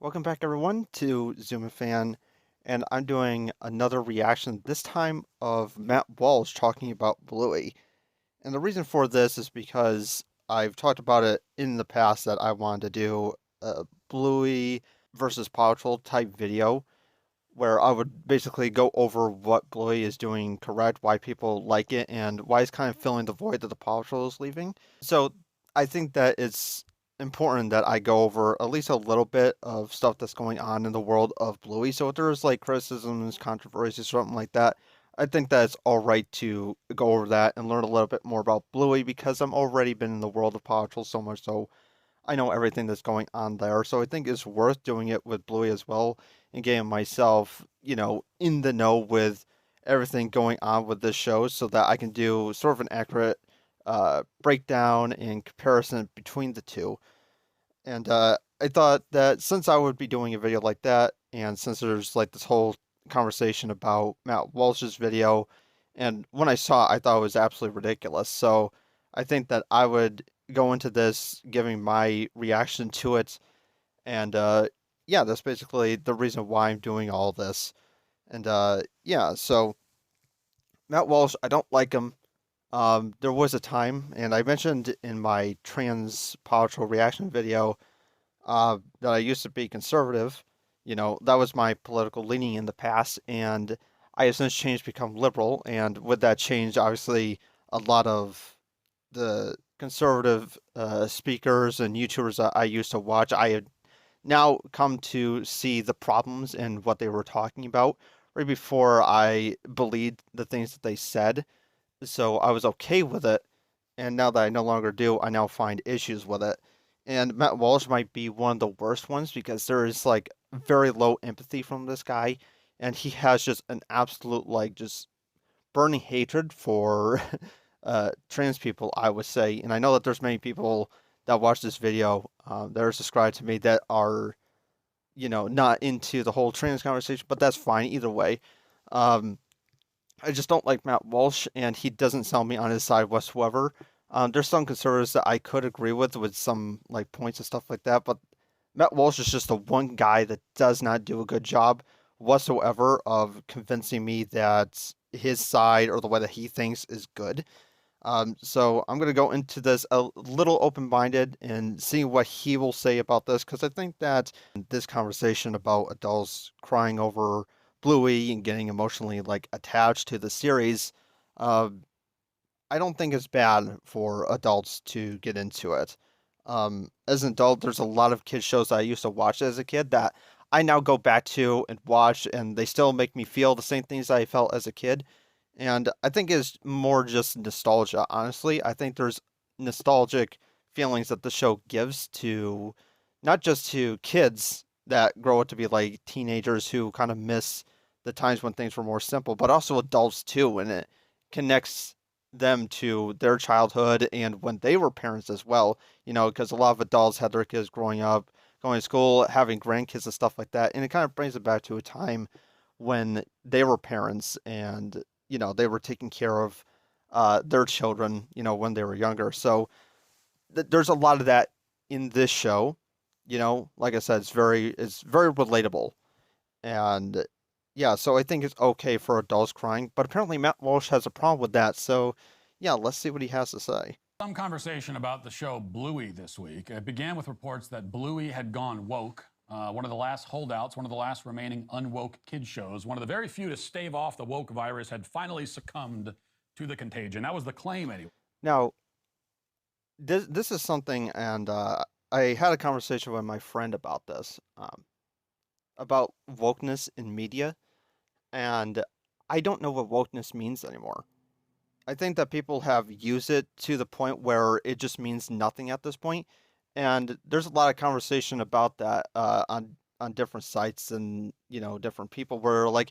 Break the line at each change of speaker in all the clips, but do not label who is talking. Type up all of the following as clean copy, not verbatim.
Welcome back, everyone, to Zuma Fan, and I'm doing another reaction, this time of Matt Walsh talking about Bluey. And the reason for this is because I've talked about it in the past that I wanted to do a Bluey versus Parental type video, where I would basically go over what Bluey is doing correct, why people like it, and why it's kind of filling the void that the Parental is leaving. So I think that it's important that I go over at least a little bit of stuff that's going on in the world of Bluey. So if there's like criticisms, controversies, something like that, I think that it's all right to go over that and learn a little bit more about Bluey because I'm already been in the world of Parental so much so I know everything that's going on there, so I think it's worth doing it with Bluey as well and getting myself, in the know with everything going on with this show so that I can do sort of an accurate breakdown and comparison between the two. And I thought that since I would be doing a video like that, and since there's like this whole conversation about Matt Walsh's video, and when I saw it, I thought it was absolutely ridiculous. So I think that I would go into this giving my reaction to it. And yeah, that's basically the reason why I'm doing all this. And yeah, so Matt Walsh, I don't like him. There was a time, and I mentioned in my trans powerful reaction video that I used to be conservative. That was my political leaning in the past, and I have since changed to become liberal. And with that change, obviously, a lot of the conservative speakers and YouTubers that I used to watch, I had now come to see the problems in what they were talking about. Right before I believed the things that they said, so I was okay with it. And now that I no longer do, I now find issues with it. And Matt Walsh might be one of the worst ones because there is like very low empathy from this guy, and he has just an absolute like just burning hatred for trans people, I would say. And I know that there's many people that watch this video that are subscribed to me that are not into the whole trans conversation, but that's fine either way. Um, I just don't like Matt Walsh, and he doesn't sell me on his side whatsoever. There's some conservatives that I could agree with some like points and stuff like that, but Matt Walsh is just the one guy that does not do a good job whatsoever of convincing me that his side or the way that he thinks is good. So I'm gonna go into this a little open-minded and see what he will say about this because I think that this conversation about adults crying over Bluey and getting emotionally like attached to the series, uh, I don't think it's bad for adults to get into it. As an adult, there's a lot of kids shows that I used to watch as a kid that I now go back to and watch, and they still make me feel the same things I felt as a kid. And I think it's more just nostalgia, honestly. I think there's nostalgic feelings that the show gives to not just to kids that grow up to be like teenagers who kind of miss the times when things were more simple, but also adults too, and it connects them to their childhood and when they were parents as well, because a lot of adults had their kids growing up, going to school, having grandkids and stuff like that, and it kind of brings it back to a time when they were parents and they were taking care of their children, when they were younger. So there's a lot of that in this show. Like I said, it's very relatable, and yeah, so I think it's okay for adults crying, but apparently Matt Walsh has a problem with that. So yeah, let's see what he has to say.
Some conversation about the show Bluey this week. It began with reports that Bluey had gone woke, one of the last holdouts, one of the last remaining unwoke kids shows, one of the very few to stave off the woke virus, had finally succumbed to the contagion. That was the claim, anyway.
Now, this is something, and I had a conversation with my friend about this, about wokeness in media, and I don't know what wokeness means anymore. I think that people have used it to the point where it just means nothing at this point, and there's a lot of conversation about that on different sites and different people where like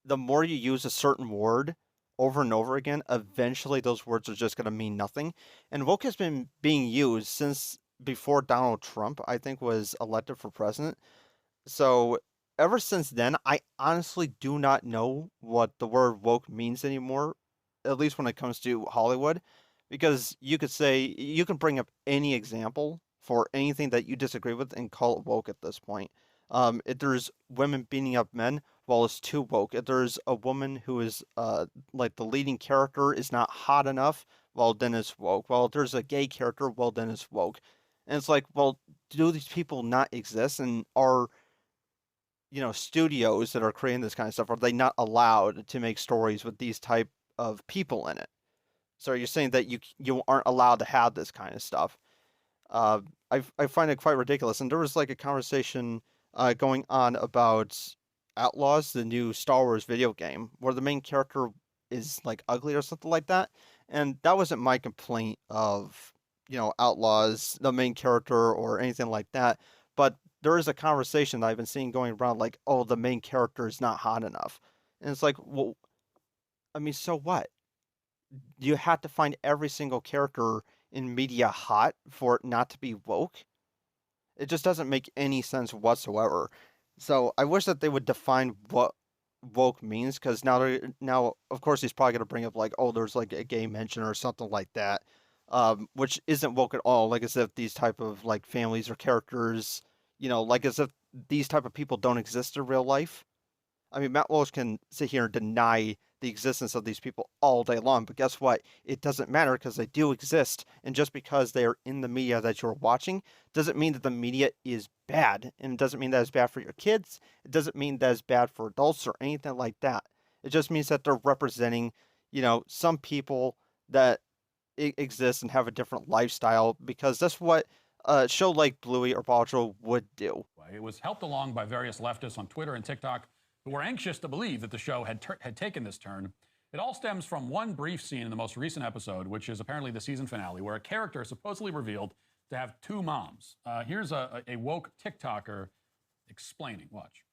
the more you use a certain word over and over again, eventually those words are just going to mean nothing. And woke has been being used since before Donald Trump, I think, was elected for president. So ever since then, I honestly do not know what the word woke means anymore, at least when it comes to Hollywood, because you could say you can bring up any example for anything that you disagree with and call it woke at this point. If there's women beating up men, well, it's too woke. If there's a woman who is like the leading character is not hot enough, well, then it's woke. Well, if there's a gay character, well, then it's woke. And it's like, well, do these people not exist? And are studios that are creating this kind of stuff, are they not allowed to make stories with these type of people in it? So you're saying that you aren't allowed to have this kind of stuff. Uh, I find it quite ridiculous. And there was like a conversation going on about Outlaws, the new Star Wars video game, where the main character is like ugly or something like that. And that wasn't my complaint of, Outlaws, the main character or anything like that. But there is a conversation that I've been seeing going around like, oh, the main character is not hot enough. And it's like, well, I mean, so what? You have to find every single character in media hot for it not to be woke? It just doesn't make any sense whatsoever. So I wish that they would define what woke means, because now of course he's probably gonna bring up like, oh, there's like a gay mention or something like that, which isn't woke at all. Like as if these type of like families or characters, like as if these type of people don't exist in real life. I mean, Matt Walsh can sit here and deny the existence of these people all day long, but guess what? It doesn't matter because they do exist. And just because they are in the media that you're watching doesn't mean that the media is bad. And it doesn't mean that it's bad for your kids. It doesn't mean that it's bad for adults or anything like that. It just means that they're representing, some people that exist and have a different lifestyle, because that's what a show like Bluey or Parental would do.
It was helped along by various leftists on Twitter and TikTok who were anxious to believe that the show had taken this turn. It all stems from one brief scene in the most recent episode, which is apparently the season finale, where a character is supposedly revealed to have two moms. Here's a woke TikToker explaining. Watch.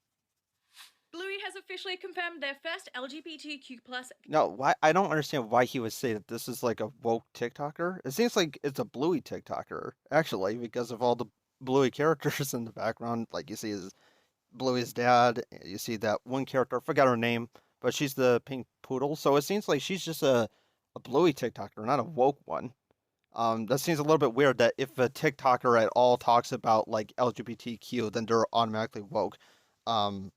Bluey has officially confirmed their first LGBTQ plus.
No, why I don't understand why he would say that this is like a woke TikToker. It seems like it's a Bluey TikToker, actually, because of all the Bluey characters in the background. Like you see his Bluey's dad, you see that one character, I forgot her name, but she's the pink poodle. So it seems like she's just a Bluey TikToker, not a woke one. That seems a little bit weird that if a TikToker at all talks about like LGBTQ, then they're automatically woke. Um,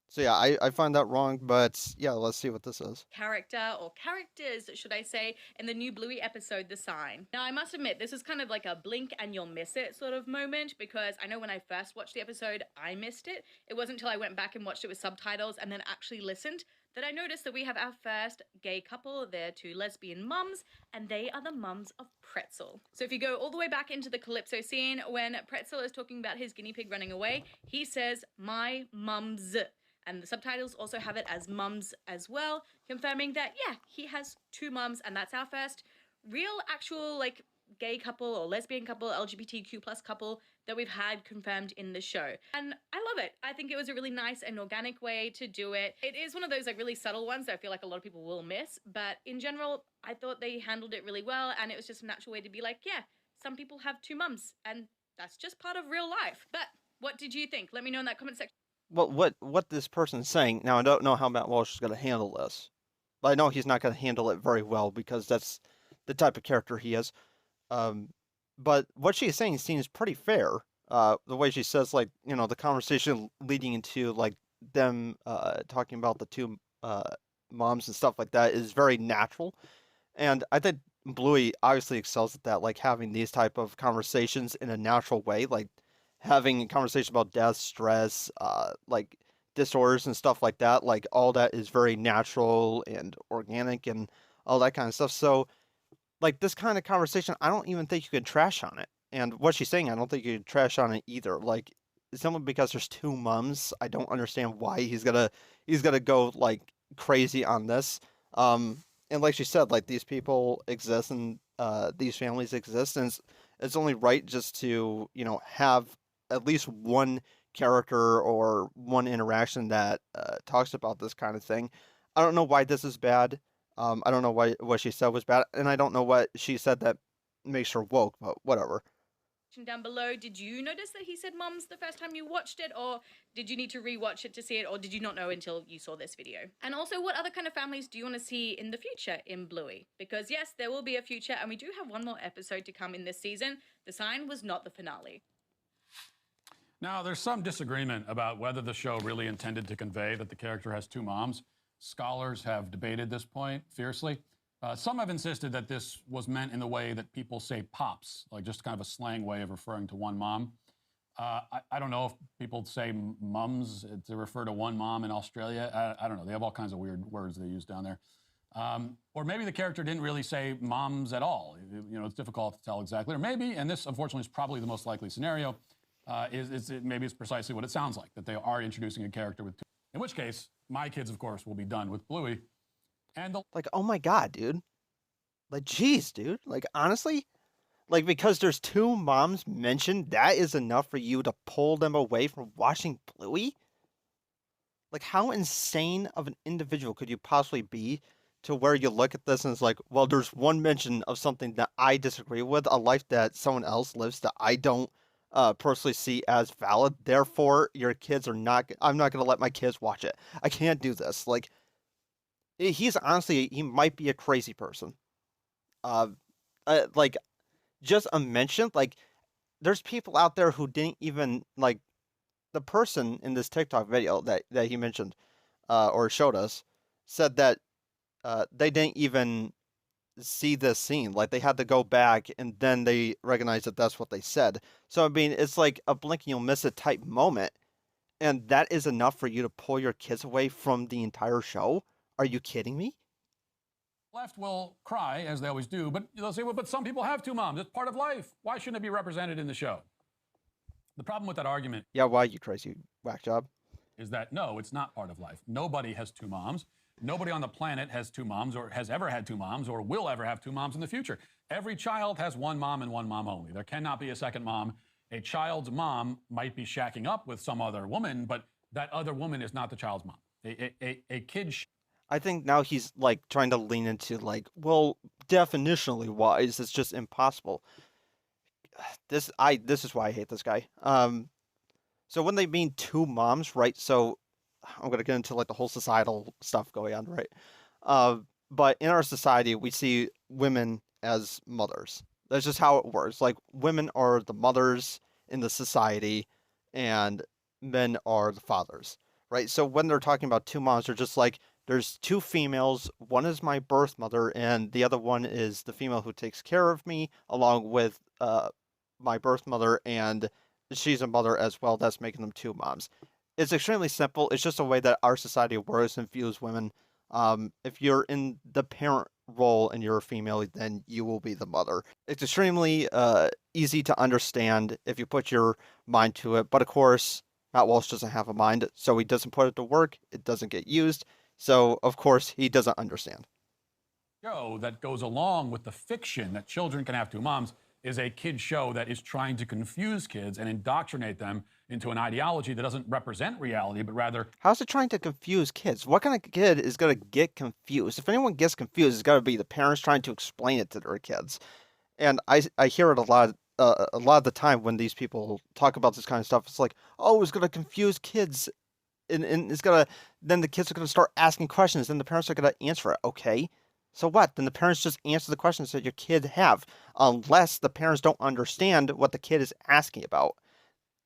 so yeah, I find that wrong, but yeah, let's see what this is.
Character, or characters, should I say, in the new Bluey episode, The Sign. Now, I must admit, this is kind of like a blink and you'll miss it sort of moment, because I know when I first watched the episode, I missed it. It wasn't until I went back and watched it with subtitles and then actually listened that I noticed that we have our first gay couple. They're two lesbian mums, and they are the mums of Pretzel. So if you go all the way back into the Calypso scene, when Pretzel is talking about his guinea pig running away, he says, "My mums." And the subtitles also have it as mums as well, confirming that, yeah, he has two mums, and that's our first real, actual, like, gay couple or lesbian couple, LGBTQ plus couple that we've had confirmed in the show. And I love it. I think it was a really nice and organic way to do it. It is one of those like really subtle ones that I feel like a lot of people will miss, but in general, I thought they handled it really well, and it was just a natural way to be like, yeah, some people have two mums, and that's just part of real life. But what did you think? Let me know in that comment section.
Well, what this person's saying now, I don't know how Matt Walsh is going to handle this, but I know he's not going to handle it very well because that's the type of character he is. Um, but what she's saying seems pretty fair. The way she says, like, the conversation leading into like them talking about the two moms and stuff like that is very natural, and I think Bluey obviously excels at that, like having these type of conversations in a natural way, like having a conversation about death, stress, like disorders and stuff like that. Like all that is very natural and organic and all that kind of stuff. So like this kind of conversation, I don't even think you could trash on it. And what she's saying, I don't think you could trash on it either. Like simply because there's two mums, I don't understand why he's gonna go like crazy on this. And like she said, like these people exist and these families exist, and it's only right just to have at least one character or one interaction that talks about this kind of thing. I don't know why this is bad. I don't know why what she said was bad, and I don't know what she said that makes her woke, but whatever.
down below. Did you notice that he said mums the first time you watched it, or did you need to rewatch it to see it, or did you not know until you saw this video? And also, what other kind of families do you want to see in the future in Bluey? Because yes, there will be a future, and we do have one more episode to come in this season. The Sign was not the finale.
Now, there's some disagreement about whether the show really intended to convey that the character has two moms. Scholars have debated this point fiercely. Some have insisted that this was meant in the way that people say pops, like just kind of a slang way of referring to one mom. I don't know if people say mums to refer to one mom in Australia. I don't know. They have all kinds of weird words they use down there. Or maybe the character didn't really say moms at all. You know, it's difficult to tell exactly. Or maybe, and this unfortunately is probably the most likely scenario, maybe it's precisely what it sounds like, that they are introducing a character with two. In which case, my kids, of course, will be done with Bluey. And
Like, oh my god, dude. Like, geez, dude. Like, honestly, like, because there's two moms mentioned, that is enough for you to pull them away from watching Bluey? Like, how insane of an individual could you possibly be to where you look at this and it's like, well, there's one mention of something that I disagree with, a life that someone else lives that I don't personally see as valid. Therefore, your kids are not, I'm not going to let my kids watch it. I can't do this. Like, he's honestly, he might be a crazy person. Uh, like, just a mention, like, there's people out there who didn't even, like, the person in this TikTok video that he mentioned, or showed us, said that they didn't even see this scene. Like, they had to go back and then they recognized that that's what they said. So, I mean, it's like a blink and you'll miss it type moment. And that is enough for you to pull your kids away from the entire show? Are you kidding me?
left will cry, as they always do, but they'll say, well, but some people have two moms. It's part of life. Why shouldn't it be represented in the show? The problem with that argument
Yeah, why, you crazy whack job?
is that no, it's not part of life. Nobody has two moms. Nobody on the planet has two moms or has ever had two moms or will ever have two moms in the future. Every child has one mom and one mom only. There cannot be a second mom. A child's mom might be shacking up with some other woman, but that other woman is not the child's mom. A kid.
I think now he's like trying to lean into like, well, definitionally wise, it's just impossible. This is why I hate this guy. So when they mean two moms, right? So I'm gonna get into like the whole societal stuff going on, right? But in our society, we see women as mothers. That's just how it works. Like, women are the mothers in the society, and men are the fathers, right? So when they're talking about two moms, they're just like, there's two females. One is my birth mother, and the other one is the female who takes care of me, along with my birth mother, and she's a mother as well. That's making them two moms. It's extremely simple. It's just a way that our society works and views women. If you're in the parent role and you're a female, then you will be the mother. It's extremely easy to understand if you put your mind to it. But of course, Matt Walsh doesn't have a mind, so he doesn't put it to work. It doesn't get used. So of course, he doesn't understand.
Show that goes along with the fiction that children can have two moms is a kid show that is trying to confuse kids and indoctrinate them into an ideology that doesn't represent reality, but rather.
How's it trying to confuse kids? What kind of kid is going to get confused? If anyone gets confused, it's got to be the parents trying to explain it to their kids. And I hear it a lot of the time when these people talk about this kind of stuff. It's like, oh, it's going to confuse kids, and it's going to, then the kids are going to start asking questions, and the parents are going to answer it. Okay, so what? Then the parents just answer the questions that your kid have, unless the parents don't understand what the kid is asking about.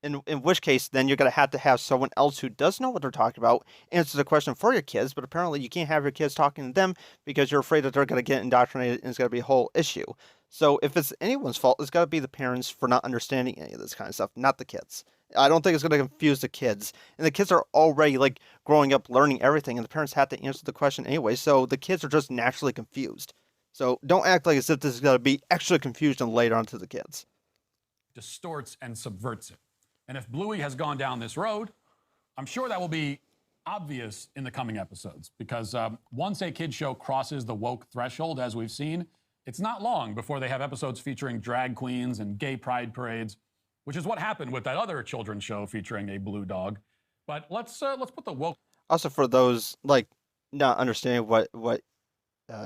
In which case, then you're going to have someone else who does know what they're talking about answer the question for your kids, but apparently you can't have your kids talking to them because you're afraid that they're going to get indoctrinated and it's going to be a whole issue. So if it's anyone's fault, it's got to be the parents for not understanding any of this kind of stuff, not the kids. I don't think it's going to confuse the kids. And the kids are already like growing up learning everything, and the parents have to answer the question anyway, so the kids are just naturally confused. So don't act like as if this is going to be extra confusion later on to the kids.
Distorts and subverts it. And if Bluey has gone down this road, I'm sure that will be obvious in the coming episodes, because once a kid show crosses the woke threshold, as we've seen, it's not long before they have episodes featuring drag queens and gay pride parades, which is what happened with that other children's show featuring a blue dog. But let's put the woke.
Also, for those like not understanding what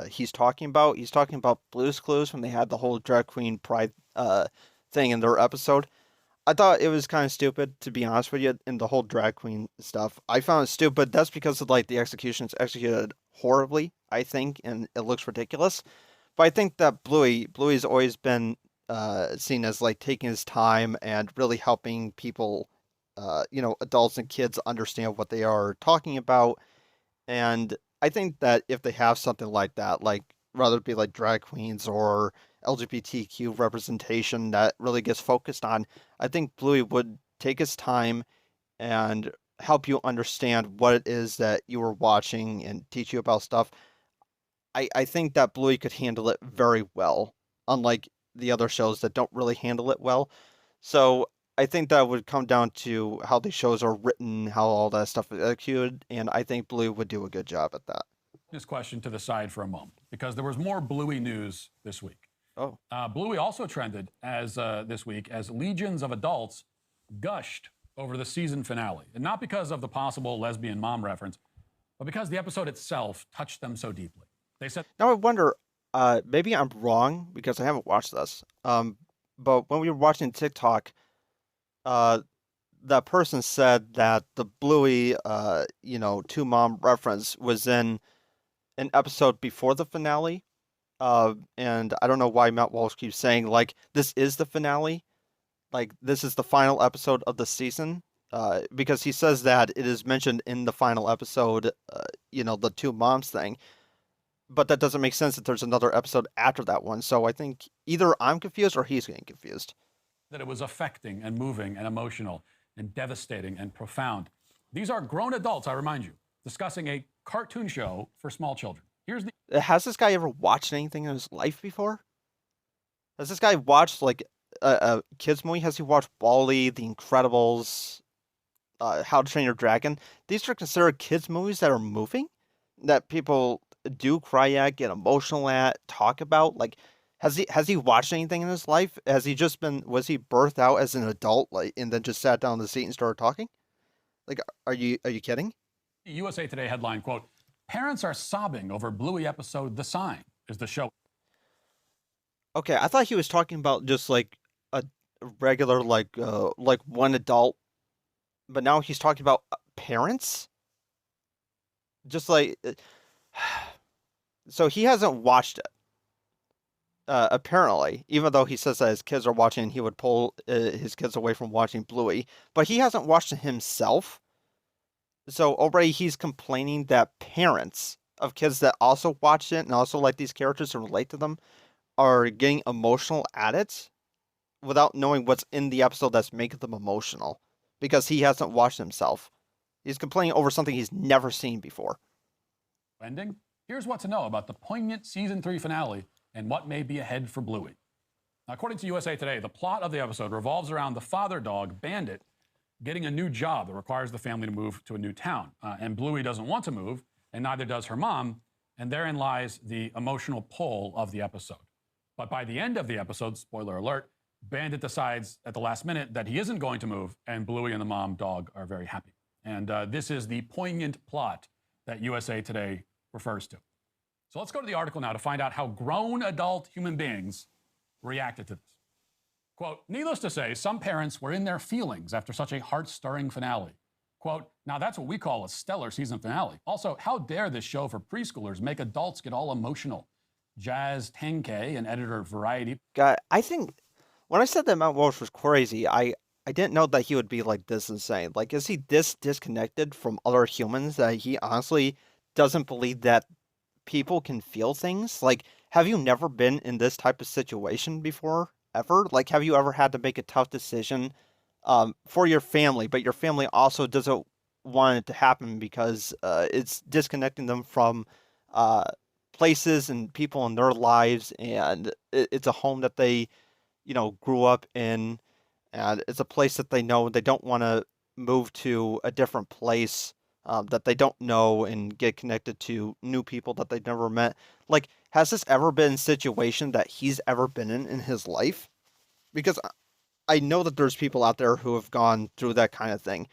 he's talking about Blue's Clues when they had the whole drag queen pride thing in their episode. I thought it was kind of stupid, to be honest with you, in the whole drag queen stuff. I found it stupid. That's because of like the execution's executed horribly, I think, and it looks ridiculous. But I think that Bluey's always been seen as like taking his time and really helping people, adults and kids understand what they are talking about. And I think that if they have something like that, like rather it be like drag queens or LGBTQ representation that really gets focused on, I think Bluey would take his time and help you understand what it is that you were watching and teach you about stuff. I think that Bluey could handle it very well, unlike the other shows that don't really handle it well. So I think that would come down to how the shows are written, how all that stuff is executed, and I think Bluey would do a good job at that.
This question to the side for a moment because there was more Bluey news this week.
Oh,
Bluey also trended as this week as legions of adults gushed over the season finale, and not because of the possible lesbian mom reference, but because the episode itself touched them so deeply. They said,
now I wonder, maybe I'm wrong because I haven't watched this. But when we were watching TikTok, uh, that person said that the Bluey, two mom reference was in an episode before the finale. And I don't know why Matt Walsh keeps saying like this is the finale, like this is the final episode of the season. Because he says that it is mentioned in the final episode, the two moms thing, but that doesn't make sense that there's another episode after that one. So I think either I'm confused or he's getting confused.
that it was affecting and moving and emotional and devastating and profound. These are grown adults, I remind you, discussing a cartoon show for small children. Here's the
Has this guy ever watched anything in his life before? Has this guy watched like a kids movie? Has he watched Wall-E, The Incredibles, How to Train Your Dragon? These are considered kids movies that are moving, that people do cry at, get emotional at, talk about. Like, has he watched anything in his life? Has he just been was he birthed out as an adult, like, and then just sat down in the seat and started talking? Like, are you kidding?
USA Today headline, quote, parents are sobbing over Bluey episode The Sign is the show.
Okay, I thought he was talking about just like a regular like one adult, but now he's talking about parents. Just like so he hasn't watched it. Apparently, even though he says that his kids are watching, he would pull his kids away from watching Bluey, but he hasn't watched it himself. So already he's complaining that parents of kids that also watch it and also like these characters and relate to them are getting emotional at it without knowing what's in the episode that's making them emotional because he hasn't watched himself. He's complaining over something he's never seen before.
Ending? Here's what to know about the poignant season 3 finale and what may be ahead for Bluey. Now, according to USA Today, the plot of the episode revolves around the father dog, Bandit, getting a new job that requires the family to move to a new town. And Bluey doesn't want to move, and neither does her mom, and therein lies the emotional pull of the episode. But by the end of the episode, spoiler alert, Bandit decides at the last minute that he isn't going to move, and Bluey and the mom dog are very happy. And this is the poignant plot that USA Today refers to. So let's go to the article now to find out how grown adult human beings reacted to this. Quote, needless to say, some parents were in their feelings after such a heart-stirring finale. Quote, now that's what we call a stellar season finale. Also, how dare this show for preschoolers make adults get all emotional? Jazz Tenkei, an editor of Variety.
Guy, I think when I said that Mount Walsh was crazy, I didn't know that he would be like this insane. Like, is he this disconnected from other humans that he honestly doesn't believe that people can feel things? Like, have you never been in this type of situation before, ever? Like, have you ever had to make a tough decision for your family, but your family also doesn't want it to happen because it's disconnecting them from uh, places and people in their lives, and it's a home that they, grew up in, and it's a place that they know they don't want to move to a different place that they don't know and get connected to new people that they've never met. Like, has this ever been a situation that he's ever been in his life? Because I know that there's people out there who have gone through that kind of thing.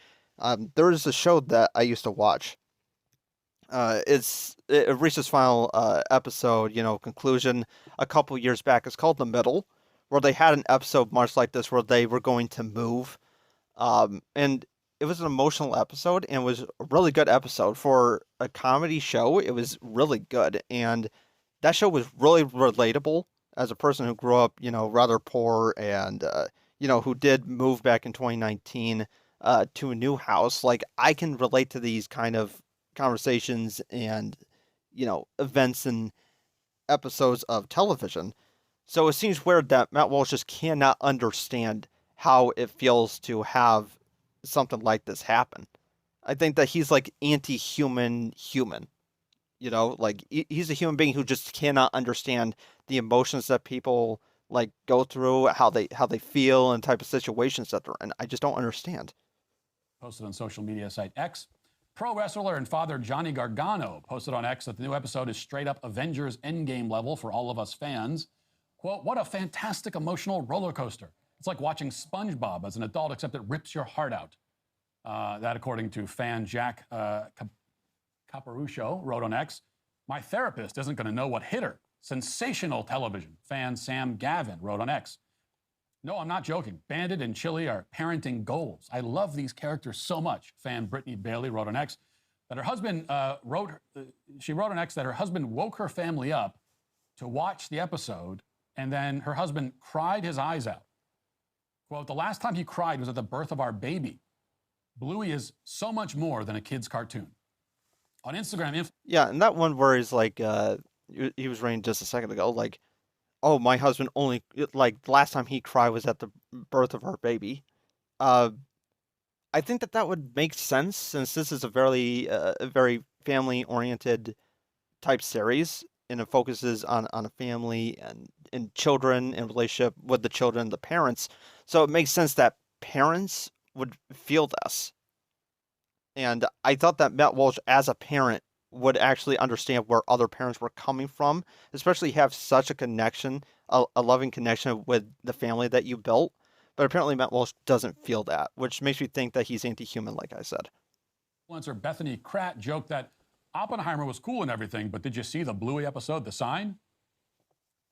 There is a show that I used to watch. It reached its final episode, conclusion a couple years back. It's called The Middle, where they had an episode much like this where they were going to move. And it was an emotional episode and was a really good episode for a comedy show. It was really good. And that show was really relatable as a person who grew up, rather poor and, who did move back in 2019 to a new house. Like, I can relate to these kind of conversations and, events and episodes of television. So it seems weird that Matt Walsh just cannot understand how it feels to have something like this happen. I think that he's like anti-human human. Like he's a human being who just cannot understand the emotions that people like go through, how they feel, and type of situations that they're in. I just don't understand.
Posted on social media site X. Pro wrestler and father Johnny Gargano posted on X that the new episode is straight up Avengers Endgame level for all of us fans. Quote, what a fantastic emotional roller coaster. It's like watching SpongeBob as an adult, except it rips your heart out. That, according to fan Jack Caparuccio, wrote on X. My therapist isn't going to know what hit her. Sensational television. Fan Sam Gavin wrote on X. No, I'm not joking. Bandit and Chili are parenting goals. I love these characters so much. Fan Brittany Bailey wrote on X that her husband she wrote on X that her husband woke her family up to watch the episode, and then her husband cried his eyes out. Quote, the last time he cried was at the birth of our baby. Bluey is so much more than a kid's cartoon. On Instagram,
Yeah, and that one where he's like, he was reading just a second ago, like, oh, my husband only, like, the last time he cried was at the birth of our baby. Uh, I think that would make sense since this is a very family-oriented type series, and it focuses on a family and children and relationship with the children and the parents. So it makes sense that parents would feel this. And I thought that Matt Walsh, as a parent, would actually understand where other parents were coming from, especially have such a connection, a loving connection with the family that you built. But apparently, Matt Walsh doesn't feel that, which makes me think that he's anti-human, like I said.
influencer Bethany Kratt joked that Oppenheimer was cool and everything, but did you see the Bluey episode, The Sign?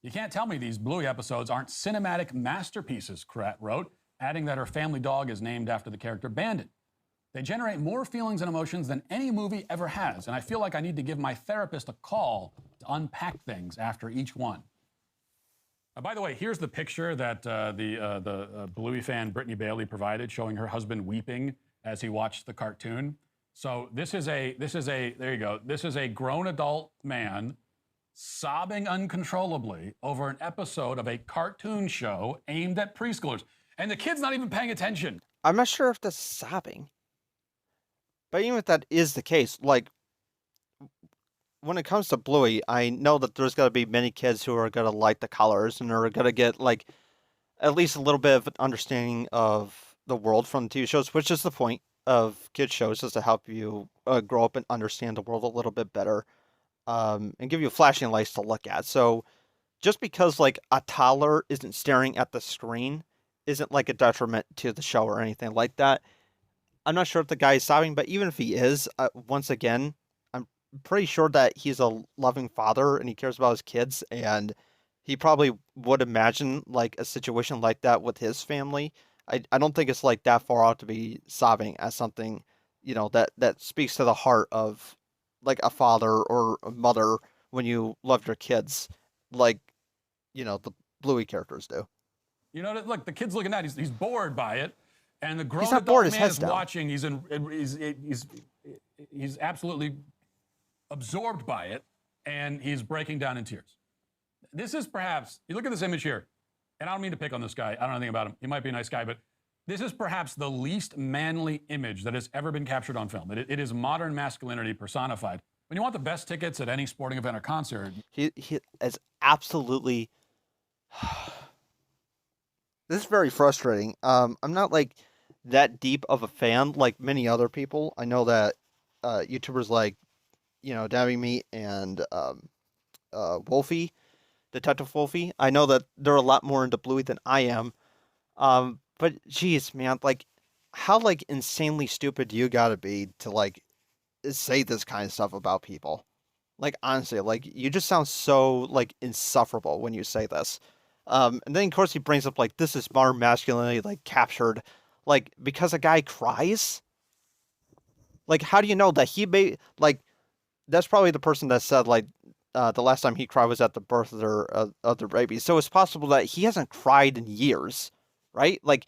You can't tell me these Bluey episodes aren't cinematic masterpieces, Kratt wrote, adding that her family dog is named after the character Bandit. They generate more feelings and emotions than any movie ever has, and I feel like I need to give my therapist a call to unpack things after each one. By the way, here's the picture that the Bluey fan Brittany Bailey provided, showing her husband weeping as he watched the cartoon. So this is a there you go. This is a grown adult man sobbing uncontrollably over an episode of a cartoon show aimed at preschoolers, and the kid's not even paying attention.
I'm not sure if that's sobbing. But even if that is the case, like, when it comes to Bluey, I know that there's going to be many kids who are going to like the colors and are going to get, like, at least a little bit of an understanding of the world from the TV shows, which is the point of kids shows, is to help you grow up and understand the world a little bit better, and give you flashing lights to look at. So just because, like, a toddler isn't staring at the screen isn't, like, a detriment to the show or anything like that. I'm not sure if the guy is sobbing, but even if he is, once again, I'm pretty sure that he's a loving father and he cares about his kids, and he probably would imagine like a situation like that with his family. I don't think it's like that far out to be sobbing as something, that speaks to the heart of like a father or a mother when you love your kids, like, the Bluey characters do.
Look, the kid's looking at it. He's bored by it. And the grown
He's not bored,
adult
his
man
head's
is
down.
watching. He's absolutely absorbed by it, and he's breaking down in tears. This is perhaps, you look at this image here, and I don't mean to pick on this guy. I don't know anything about him. He might be a nice guy, but this is perhaps the least manly image that has ever been captured on film. It is modern masculinity personified. When you want the best tickets at any sporting event or concert,
He is absolutely. This is very frustrating. I'm not like that deep of a fan like many other people. I know that YouTubers like, Dabbing Meat and Wolfie, Detective Wolfie. I know that they're a lot more into Bluey than I am. But geez, man, like, how like insanely stupid do you gotta be to like say this kind of stuff about people? Like, honestly, like, you just sound so like insufferable when you say this. And then of course he brings up like this is modern masculinity like captured, like because a guy cries. Like how do you know that he may like that's probably the person that said like the last time he cried was at the birth of their baby. So it's possible that he hasn't cried in years, right? Like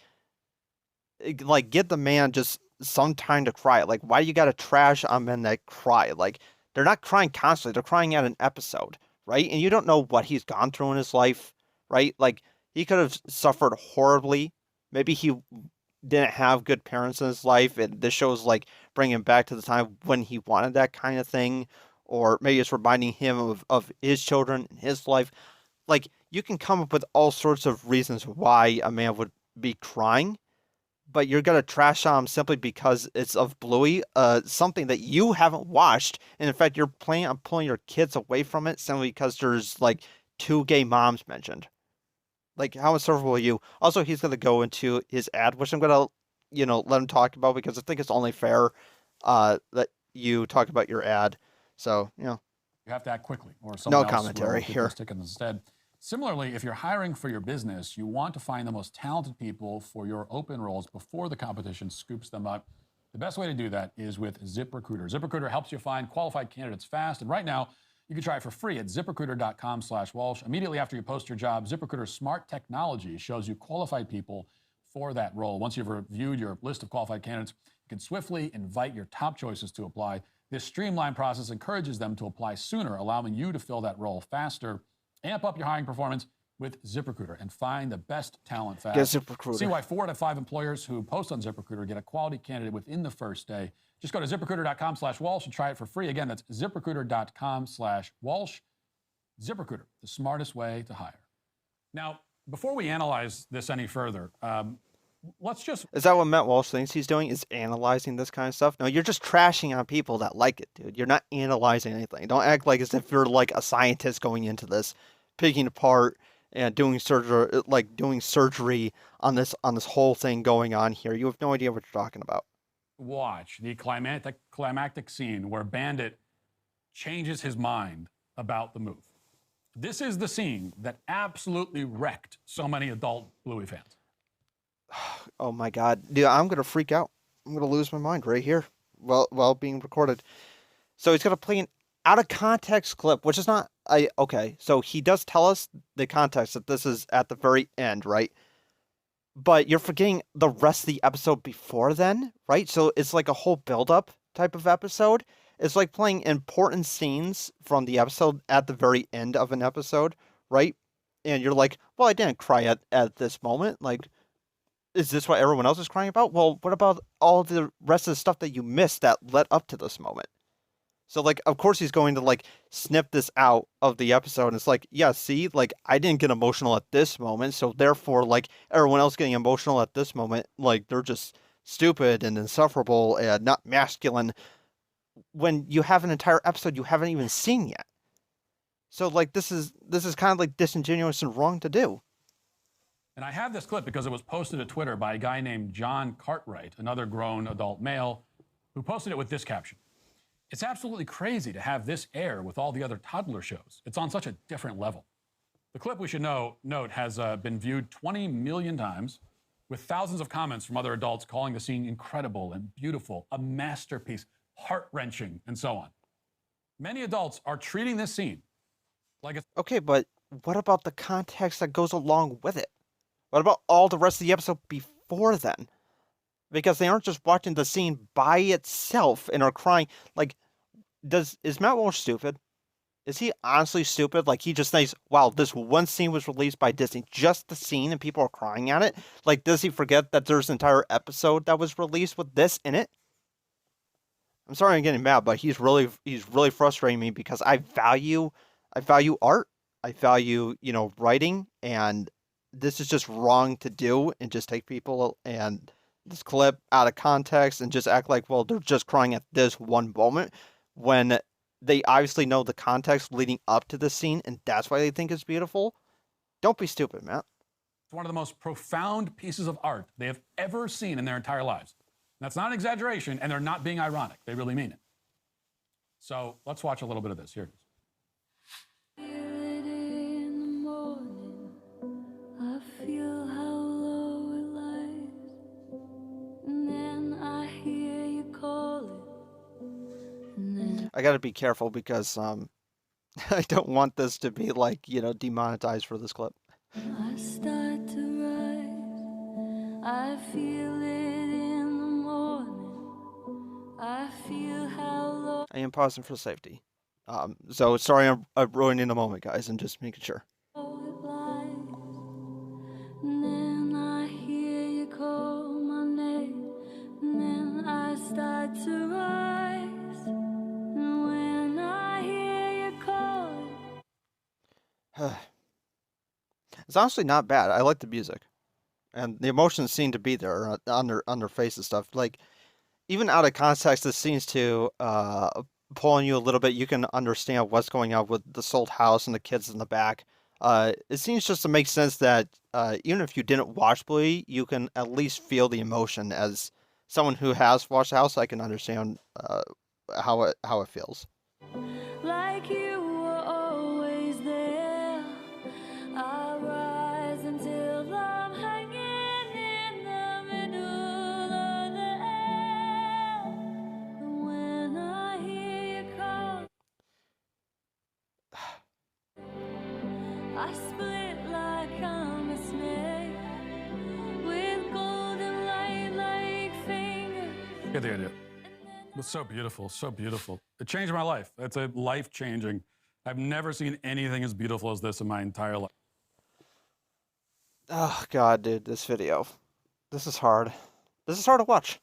get the man just some time to cry. Like why you got to trash on men that cry? Like they're not crying constantly. They're crying at an episode, right? And you don't know what he's gone through in his life, right? Like he could have suffered horribly. Maybe he didn't have good parents in his life, and this shows like bringing him back to the time when he wanted that kind of thing, or maybe it's reminding him of his children and his life. Like you can come up with all sorts of reasons why a man would be crying, but you're gonna trash on him simply because it's of Bluey, something that you haven't watched, and in fact you're planning on pulling your kids away from it simply because there's like two gay moms mentioned. Like, how insufferable are you? Also, he's going to go into his ad, which I'm going to, let him talk about because I think it's only fair that you talk about your ad. So,
You have to act quickly, or
no
someone else
commentary
will get those
here.
tickets instead. Similarly, if you're hiring for your business, you want to find the most talented people for your open roles before the competition scoops them up. The best way to do that is with ZipRecruiter. ZipRecruiter helps you find qualified candidates fast, and right now, you can try it for free at ziprecruiter.com/Walsh. Immediately after you post your job, ZipRecruiter's smart technology shows you qualified people for that role. Once you've reviewed your list of qualified candidates, you can swiftly invite your top choices to apply. This streamlined process encourages them to apply sooner, allowing you to fill that role faster. Amp up your hiring performance with ZipRecruiter and find the best talent fast.
Get
See
ZipRecruiter.
why 4 out of 5 employers who post on ZipRecruiter get a quality candidate within the first day. Just go to ziprecruiter.com/Walsh and try it for free. Again, that's ziprecruiter.com/Walsh. ZipRecruiter, the smartest way to hire. Now, before we analyze this any further, let's just...
Is that what Matt Walsh thinks he's doing? Is analyzing this kind of stuff? No, you're just trashing on people that like it, dude. You're not analyzing anything. Don't act like as if you're like a scientist going into this, picking apart and doing surgery on this whole thing going on here. You have no idea what you're talking about.
Watch the climactic scene where Bandit changes his mind about the move. This is the scene that absolutely wrecked so many adult Bluey fans.
Oh my god, dude, I'm gonna freak out. I'm gonna lose my mind right here while being recorded. So he's gonna play an out of context clip, which is not okay. So he does tell us the context that this is at the very end, right? But you're forgetting the rest of the episode before then, right? So it's like a whole build-up type of episode. It's like playing important scenes from the episode at the very end of an episode, right? And you're like, well, I didn't cry at this moment. Like, is this what everyone else is crying about? Well, what about all the rest of the stuff that you missed that led up to this moment? So, like, of course he's going to, like, snip this out of the episode. And it's like, yeah, see, like, I didn't get emotional at this moment. So, therefore, like, everyone else getting emotional at this moment, like, they're just stupid and insufferable and not masculine when you have an entire episode you haven't even seen yet. So, like, this is kind of, like, disingenuous and wrong to do.
And I have this clip because it was posted to Twitter by a guy named John Cartwright, another grown adult male, who posted it with this caption. It's absolutely crazy to have this air with all the other toddler shows. It's on such a different level. The clip, we should note, has been viewed 20 million times, with thousands of comments from other adults calling the scene incredible and beautiful, a masterpiece, heart-wrenching, and so on. Many adults are treating this scene like it's...
Okay, but what about the context that goes along with it? What about all the rest of the episode before then? Because they aren't just watching the scene by itself and are crying. Like, is Matt Walsh stupid? Is he honestly stupid? Like, he just thinks, wow, this one scene was released by Disney, just the scene, and people are crying at it? Like, does he forget that there's an entire episode that was released with this in it? I'm sorry I'm getting mad, but he's really frustrating me because I value art. I value, writing, and this is just wrong to do and just take people and this clip out of context and just act like, well, they're just crying at this one moment when they obviously know the context leading up to this scene and that's why they think it's beautiful. Don't be stupid, Matt.
It's one of the most profound pieces of art they have ever seen in their entire lives. That's not an exaggeration, and they're not being ironic. They really mean it. So let's watch a little bit of this. Here it is.
I gotta be careful because I don't want this to be like, demonetized for this clip.
I start to rise. I feel it in the morning. I feel how low
I am pausing for safety. So sorry I'm ruining the moment, guys. I'm just making sure.
it lies. And then I hear you call my name. And then I start to rise. And when I hear you call,
It's honestly not bad. I like the music, and the emotions seem to be there on their face and stuff. Like even out of context, this seems to pull on you a little bit. You can understand what's going on with the sold house and the kids in the back. It seems just to make sense that even if you didn't watch Bluey, you can at least feel the emotion. As someone who has watched the house, I can understand how it feels.
like you were always there. I rise until I'm hanging in the middle of the air. And when I hear you call, I split like I'm a snake with golden light like fingers.
Get the idea. It's so beautiful, so beautiful. It changed my life. It's a life-changing. I've never seen anything as beautiful as this in my entire life.
Oh God, dude, this video. This is hard. This is hard to watch.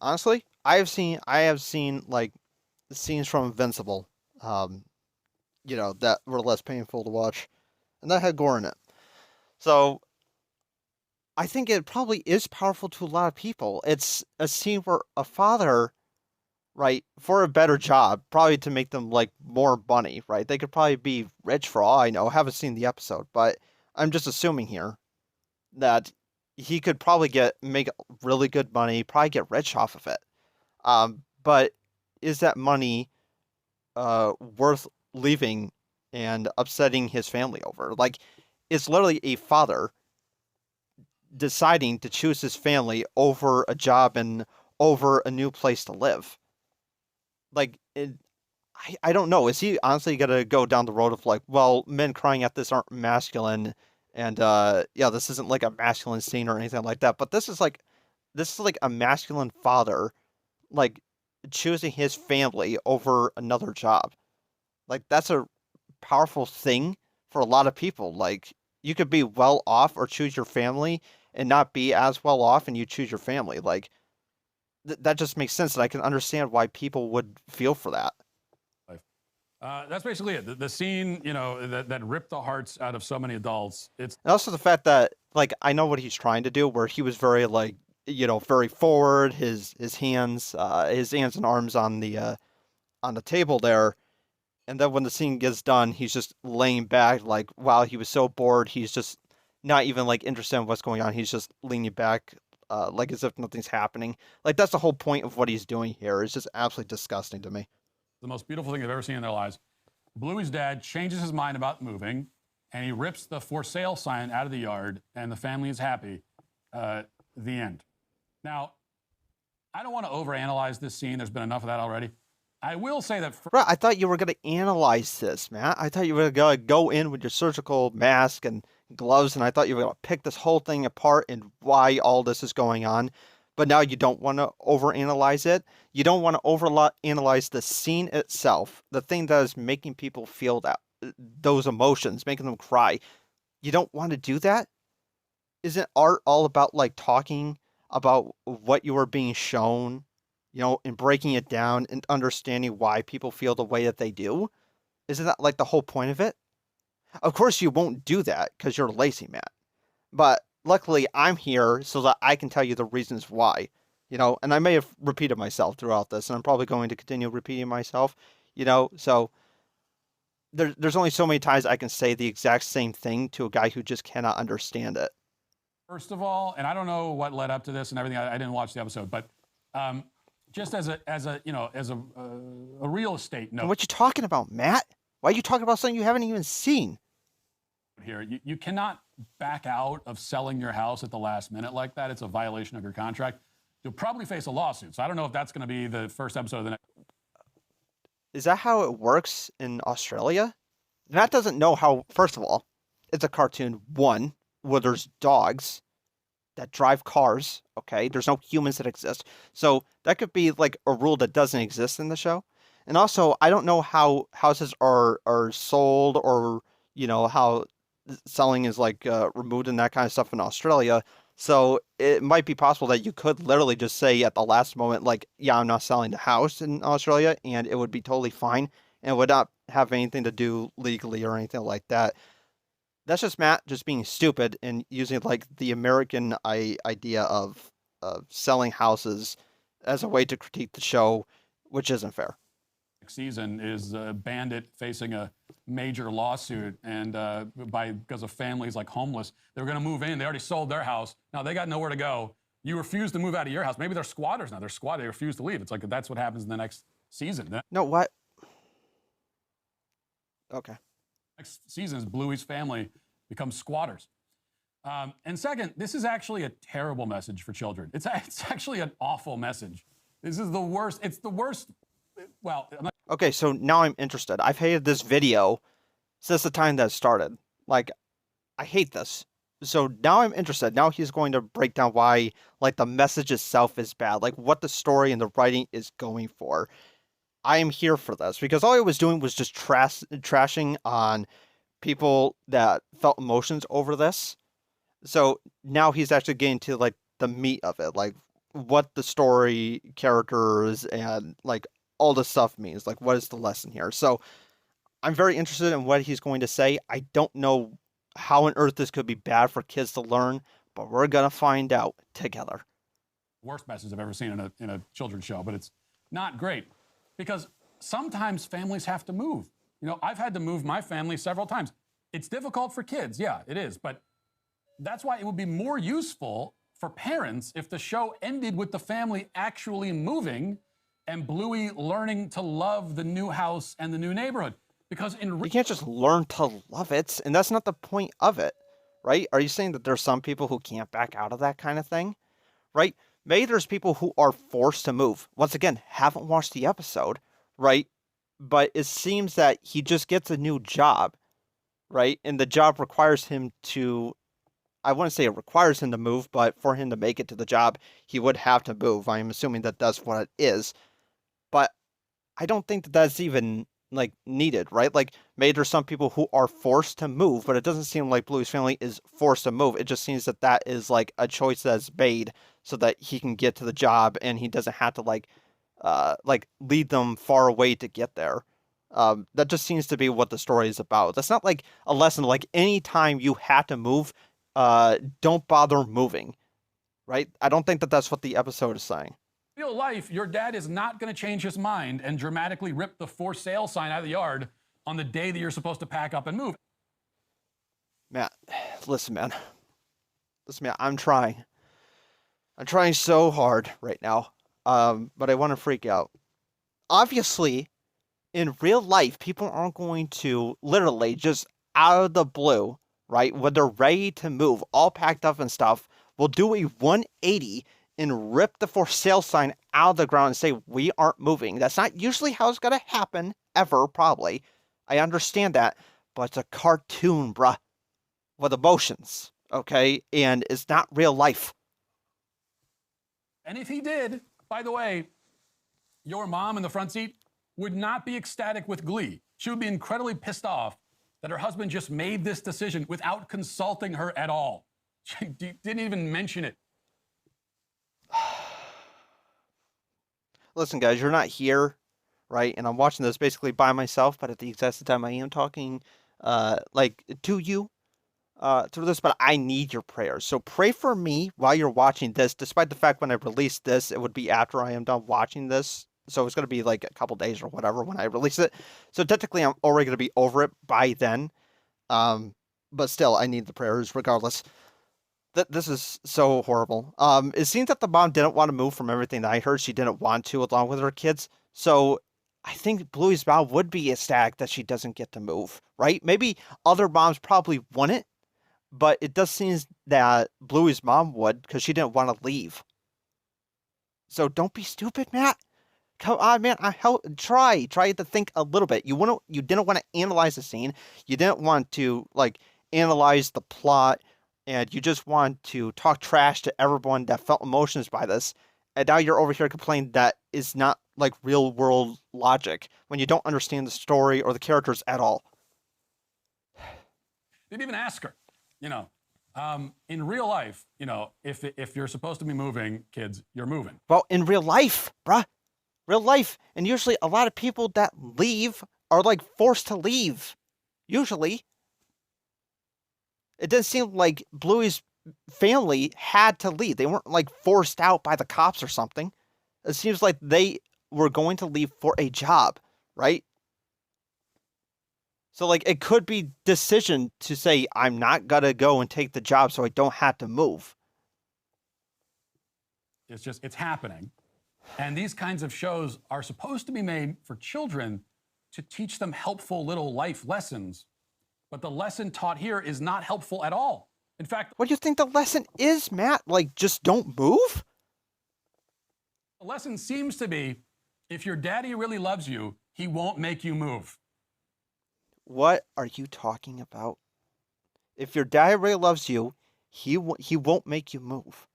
Honestly, I have seen like scenes from Invincible, um, that were less painful to watch, and that had gore in it. So I think it probably is powerful to a lot of people. It's a scene where a father, right, for a better job, probably to make them like more money, right? They could probably be rich for all I know. I haven't seen the episode, but I'm just assuming here that he could probably make really good money, probably get rich off of it. But is that money worth leaving and upsetting his family over? Like, it's literally a father deciding to choose his family over a job and over a new place to live. Like, I don't know. Is he honestly gonna go down the road of like, well, men crying at this aren't masculine, and yeah, this isn't like a masculine scene or anything like that. But this is like a masculine father, like choosing his family over another job. Like that's a powerful thing for a lot of people. Like you could be well off or choose your family and not be as well off, and you choose your family. Like that just makes sense, and I can understand why people would feel for that.
That's basically it. The scene, that ripped the hearts out of so many adults. It's
And also the fact that like I know what he's trying to do, where he was very like very forward, his hands and arms on the table there, and then when the scene gets done, he's just laying back like wow, he was so bored, he's just not even like interested in what's going on. He's just leaning back like as if nothing's happening. Like that's the whole point of what he's doing here. It's just absolutely disgusting to me.
the most beautiful thing they've ever seen in their lives. Bluey's dad changes his mind about moving, and he rips the for sale sign out of the yard, and the family is happy. The end. Now, I don't want to overanalyze this scene. There's been enough of that already. I will say that
Right, I thought you were gonna analyze this, man. I thought you were gonna go in with your surgical mask and gloves, and I thought you were gonna pick this whole thing apart and why all this is going on. But now you don't want to overanalyze it. You don't want to overanalyze the scene itself, the thing that is making people feel those emotions, making them cry. You don't want to do that? Isn't art all about like talking about what you are being shown, and breaking it down and understanding why people feel the way that they do? Isn't that like the whole point of it? Of course, you won't do that because you're lazy, Matt. But luckily, I'm here so that I can tell you the reasons why. And I may have repeated myself throughout this, and I'm probably going to continue repeating myself. So there's only so many times I can say the exact same thing to a guy who just cannot understand it.
first of all, and I don't know what led up to this and everything. I didn't watch the episode, but just as a real estate note.
And what you talking about, Matt? Why are you talking about something you haven't even seen?
Here, you cannot back out of selling your house at the last minute like that. It's a violation of your contract. You'll probably face a lawsuit. So I don't know if that's going to be the first episode of the next.
Is that how it works in Australia? Matt doesn't know how. First of all, it's a cartoon. One, where there's dogs that drive cars. Okay, there's no humans that exist, so that could be like a rule that doesn't exist in the show. And also, I don't know how houses are sold, or how selling is like removed and that kind of stuff in Australia. So it might be possible that you could literally just say at the last moment, like, yeah, I'm not selling the house in Australia, and it would be totally fine and it would not have anything to do legally or anything like that. That's just Matt just being stupid and using like the American idea of selling houses as a way to critique the show, which isn't fair.
Season is Bandit facing a major lawsuit, and because of families like homeless, they were going to move in. They already sold their house. Now they got nowhere to go. You refuse to move out of your house. Maybe they're squatters now. They're squatters. They refuse to leave. It's like that's what happens in the next season.
No, what? Okay.
Next season is Bluey's family becomes squatters. And second, this is actually a terrible message for children. It's actually an awful message. This is the worst. It's the worst. Well, I'm not.
Okay, so now I'm interested. I've hated this video since the time that it started. Like, I hate this. So now I'm interested. Now he's going to break down why, like, the message itself is bad, like what the story and the writing is going for. I am here for this because all I was doing was just trashing on people that felt emotions over this. So now he's actually getting to like the meat of it, like what the story, characters, and like all the stuff means. Like, what is the lesson here? So I'm very interested in what he's going to say. I don't know how on earth this could be bad for kids to learn, but we're gonna find out together.
Worst message I've ever seen in a children's show, but it's not great because sometimes families have to move. I've had to move my family several times. It's difficult for kids, yeah, it is, but that's why it would be more useful for parents if the show ended with the family actually moving and Bluey learning to love the new house and the new neighborhood. Because
you can't just learn to love it, and that's not the point of it, right? Are you saying that there's some people who can't back out of that kind of thing, right? Maybe there's people who are forced to move. Once again, haven't watched the episode, right? But it seems that he just gets a new job, right? And the job requires him to, I wouldn't say it requires him to move, but for him to make it to the job, he would have to move. I'm assuming that that's what it is. But I don't think that that's even like needed, right? Like maybe there's some people who are forced to move, but it doesn't seem like Bluey's family is forced to move. It just seems that that is like a choice that's made so that he can get to the job and he doesn't have to like lead them far away to get there. That just seems to be what the story is about. That's not like a lesson like anytime you have to move, don't bother moving, right? I don't think that that's what the episode is saying.
Real life, your dad is not going to change his mind and dramatically rip the for sale sign out of the yard on the day that you're supposed to pack up and move.
Matt, listen, man. I'm trying. I'm trying so hard right now. But I want to freak out. Obviously, in real life, people aren't going to literally just out of the blue, right? When they're ready to move, all packed up and stuff, will do a 180 and rip the for sale sign out of the ground and say, we aren't moving. That's not usually how it's going to happen, ever, probably. I understand that, but it's a cartoon, bruh, with emotions, okay? And it's not real life.
And if he did, by the way, your mom in the front seat would not be ecstatic with glee. She would be incredibly pissed off that her husband just made this decision without consulting her at all. She didn't even mention it.
Listen, guys, you're not here, right? And I'm watching this basically by myself, but at the exact same time, I am talking, to you, through this. But I need your prayers. So pray for me while you're watching this. Despite the fact when I release this, it would be after I am done watching this. So it's going to be like a couple days or whatever when I release it. So technically, I'm already going to be over it by then. But still, I need the prayers regardless. This is so horrible. It seems that the mom didn't want to move from everything that I heard. She didn't want to, along with her kids. So I think Bluey's mom would be ecstatic that she doesn't get to move, right? Maybe other moms probably wouldn't, but it does seem that Bluey's mom would because she didn't want to leave. So don't be stupid, Matt. Come on, man. Try to think a little bit. You didn't want to analyze the scene. You didn't want to like analyze the plot, and you just want to talk trash to everyone that felt emotions by this. And now you're over here complaining that is not like real world logic when you don't understand the story or the characters at all.
Didn't even ask her. In real life, if you're supposed to be moving, kids, you're moving.
Well, in real life, bruh. Real life. And usually a lot of people that leave are like forced to leave. Usually. It doesn't seem like Bluey's family had to leave. They weren't like forced out by the cops or something. It seems like they were going to leave for a job, right? So like it could be decision to say I'm not gonna go and take the job so I don't have to move.
It's happening. And these kinds of shows are supposed to be made for children to teach them helpful little life lessons. But the lesson taught here is not helpful at all. In fact,
what do you think the lesson is, Matt? Like, just don't move?
The lesson seems to be, if your daddy really loves you, he won't make you move.
What are you talking about? If your daddy really loves you, he won't make you move.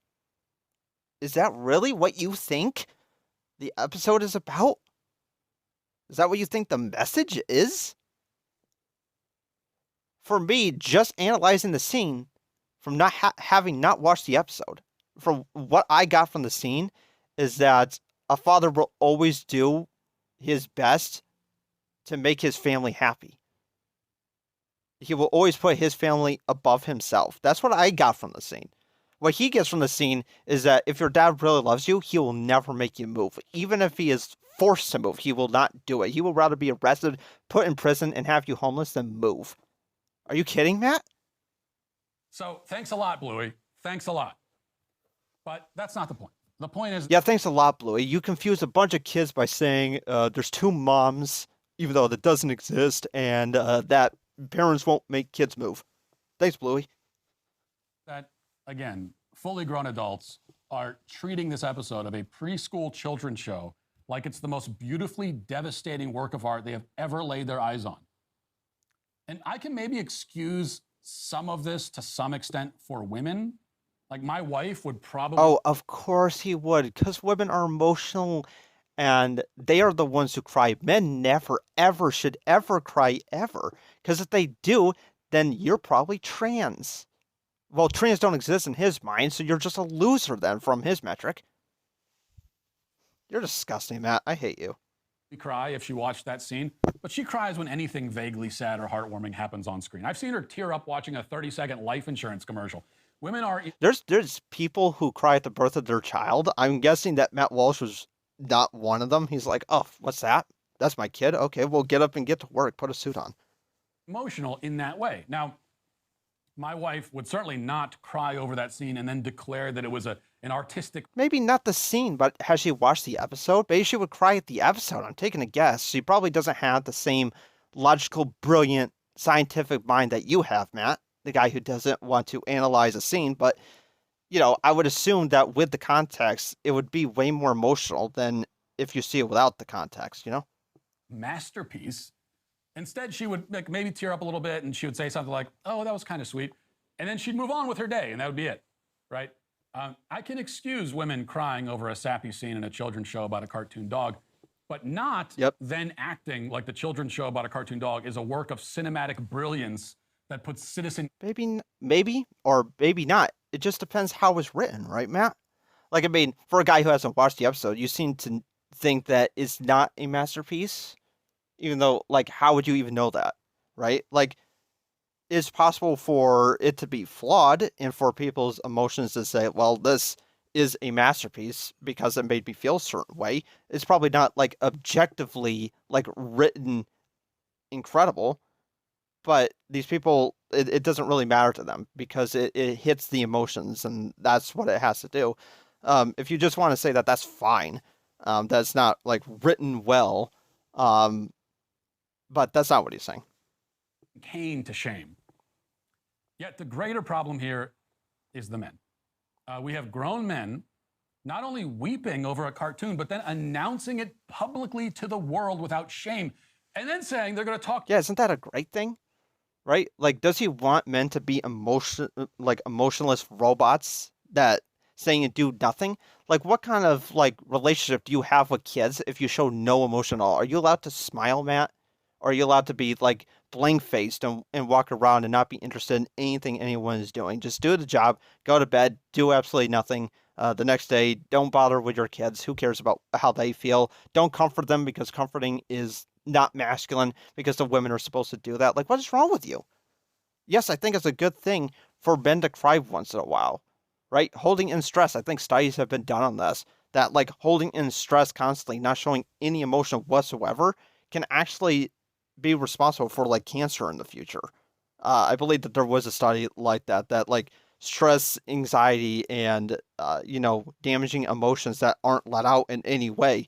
Is that really what you think the episode is about? Is that what you think the message is? For me, just analyzing the scene from not having not watched the episode, from what I got from the scene, is that a father will always do his best to make his family happy. He will always put his family above himself. That's what I got from the scene. What he gets from the scene is that if your dad really loves you, he will never make you move. Even if he is forced to move, he will not do it. He will rather be arrested, put in prison, and have you homeless than move. Are you kidding, Matt?
So thanks a lot, Bluey. Thanks a lot. But that's not the point. The point is...
Yeah, thanks a lot, Bluey. You confused a bunch of kids by saying there's two moms, even though that doesn't exist, and that parents won't make kids move. Thanks, Bluey.
That, again, fully grown adults are treating this episode of a preschool children's show like it's the most beautifully devastating work of art they have ever laid their eyes on. And I can maybe excuse some of this to some extent for women. Like my wife would probably...
Oh, of course he would, because women are emotional and they are the ones who cry. Men never, ever should ever cry, ever. Because if they do, then you're probably trans. Well, trans don't exist in his mind, so you're just a loser then from his metric. You're disgusting, Matt. I hate you.
Cry if she watched that scene, but she cries when anything vaguely sad or heartwarming happens on screen. I've seen her tear up watching a 30-second life insurance commercial. Women are...
There's people who cry at the birth of their child. I'm guessing that Matt Walsh was not one of them. He's like, oh, what's that? That's my kid? Okay, well, get up and get to work. Put a suit on.
Emotional in that way. Now, my wife would certainly not cry over that scene and then declare that it was an artistic...
Maybe not the scene, but has she watched the episode? Maybe she would cry at the episode. I'm taking a guess. She probably doesn't have the same logical, brilliant, scientific mind that you have, Matt. The guy who doesn't want to analyze a scene. But, I would assume that with the context, it would be way more emotional than if you see it without the context,
Masterpiece. Instead, she would maybe tear up a little bit and she would say something like, oh, that was kind of sweet. And then she'd move on with her day and that would be it, right? I can excuse women crying over a sappy scene in a children's show about a cartoon dog, but not then acting like the children's show about a cartoon dog is a work of cinematic brilliance that puts citizen...
Maybe, or maybe not. It just depends how it was written, right, Matt? Like, I mean, for a guy who hasn't watched the episode, you seem to think that it's not a masterpiece. Even though, like, how would you even know that, right? Like, it's possible for it to be flawed and for people's emotions to say, well, this is a masterpiece because it made me feel a certain way. It's probably not, like, objectively, like, written incredible, but these people, it doesn't really matter to them because it hits the emotions and that's what it has to do. If you just want to say that, that's fine. That's not, like, written well. But that's not what he's saying.
Cane to shame. Yet the greater problem here is the men. We have grown men not only weeping over a cartoon, but then announcing it publicly to the world without shame, and then saying they're going to talk.
Yeah, isn't that a great thing? Right? Like, does he want men to be emotionless robots that saying and do nothing? Like, what kind of like relationship do you have with kids if you show no emotion at all? Are you allowed to smile, Matt? Or are you allowed to be like blank faced and walk around and not be interested in anything anyone is doing? Just do the job, go to bed, do absolutely nothing. The next day, don't bother with your kids. Who cares about how they feel? Don't comfort them because comforting is not masculine because the women are supposed to do that. Like, what is wrong with you? Yes, I think it's a good thing for men to cry once in a while, right? Holding in stress. I think studies have been done on this that like holding in stress constantly, not showing any emotion whatsoever, can actually be responsible for like cancer in the future. I believe that there was a study like that, that like stress, anxiety, and damaging emotions that aren't let out in any way